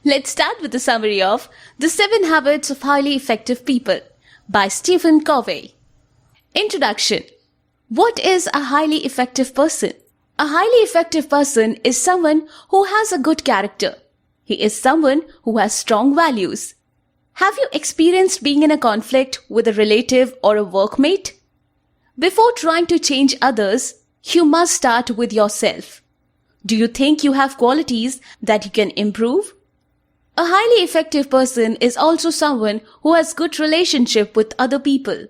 Let's start with a summary of The 7 Habits of Highly Effective People by Stephen Covey. Introduction. What is a highly effective person? A highly effective person is someone who has a good character. He is someone who has strong values. Have you experienced being in a conflict with a relative or a workmate? Before trying to change others, you must start with yourself. Do you think you have qualities that you can improve? A highly effective person is also someone who has good relationship with other people.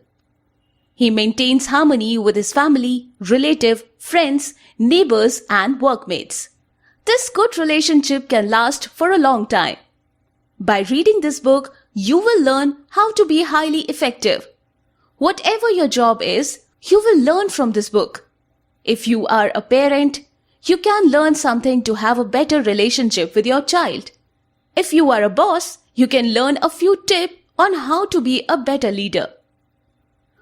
He maintains harmony with his family, relative, friends, neighbors, and workmates. This good relationship can last for a long time. By reading this book, you will learn how to be highly effective. Whatever your job is, you will learn from this book. If you are a parent, you can learn something to have a better relationship with your child. If you are a boss, you can learn a few tips on how to be a better leader.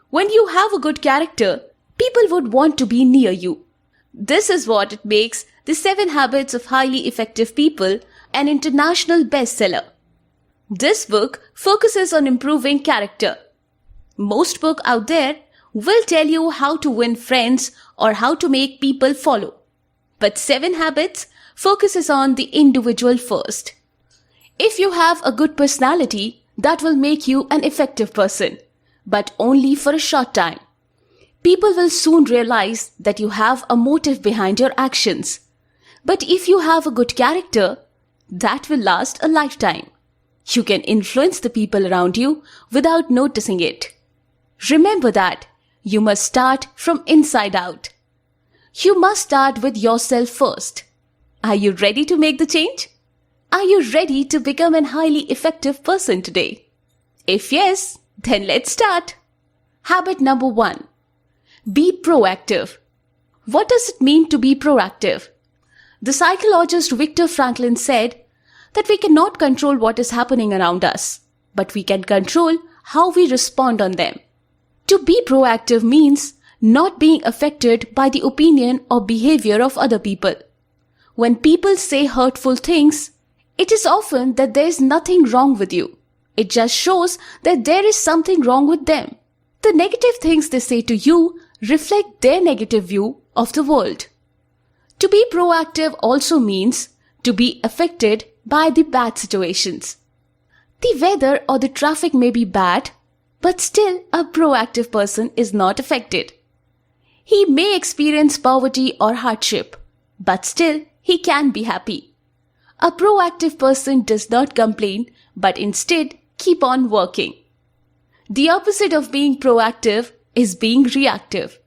When you have a good character, people would want to be near you. This is what it makes The 7 Habits of Highly Effective People an international bestseller. This book focuses on improving character. Most books out there will tell you how to win friends or how to make people follow. But 7 Habits focuses on the individual first. If you have a good personality, that will make you an effective person, but only for a short time. People will soon realize that you have a motive behind your actions. But if you have a good character, that will last a lifetime. You can influence the people around you without noticing it. Remember that you must start from inside out. You must start with yourself first. Are you ready to make the change? Are you ready to become a highly effective person today? If yes, then let's start. Habit number 1. Be proactive. What does it mean to be proactive? The psychologist Viktor Frankl said that we cannot control what is happening around us, but we can control how we respond on them. To be proactive means not being affected by the opinion or behavior of other people. When people say hurtful things, it is often that there is nothing wrong with you. It just shows that there is something wrong with them. The negative things they say to you reflect their negative view of the world. To be proactive also means to be affected by the bad situations. The weather or the traffic may be bad, but still a proactive person is not affected. He may experience poverty or hardship, but still he can be happy. A proactive person does not complain, but instead keep on working. The opposite of being proactive is being reactive.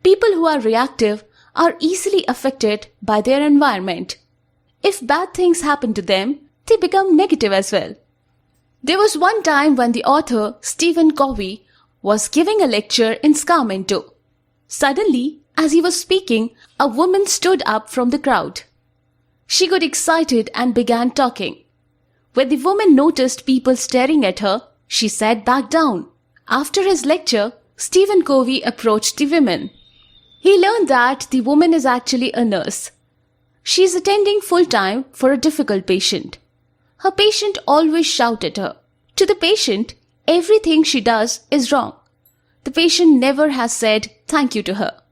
People who are reactive are easily affected by their environment. If bad things happen to them, they become negative as well. There was one time when the author Stephen Covey was giving a lecture in Sacramento. Suddenly, as he was speaking, a woman stood up from the crowd. She got excited and began talking. When the woman noticed people staring at her, she sat back down. After his lecture, Stephen Covey approached the woman. He learned that the woman is actually a nurse. She is attending full-time for a difficult patient. Her patient always shouts at her. To the patient, everything she does is wrong. The patient never has said thank you to her.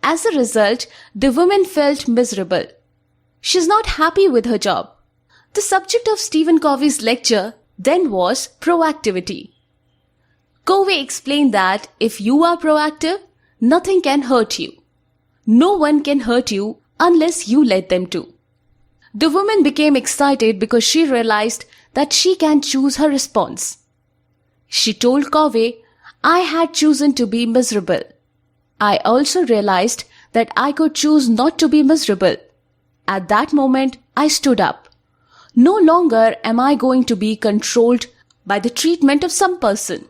As a result, the woman felt miserable. She is not happy with her job. The subject of Stephen Covey's lecture then was proactivity. Covey explained that if you are proactive, nothing can hurt you. No one can hurt you unless you let them to. The woman became excited because she realized that she can choose her response. She told Covey, "I had chosen to be miserable. I also realized that I could choose not to be miserable. At that moment, I stood up. No longer am I going to be controlled by the treatment of some person.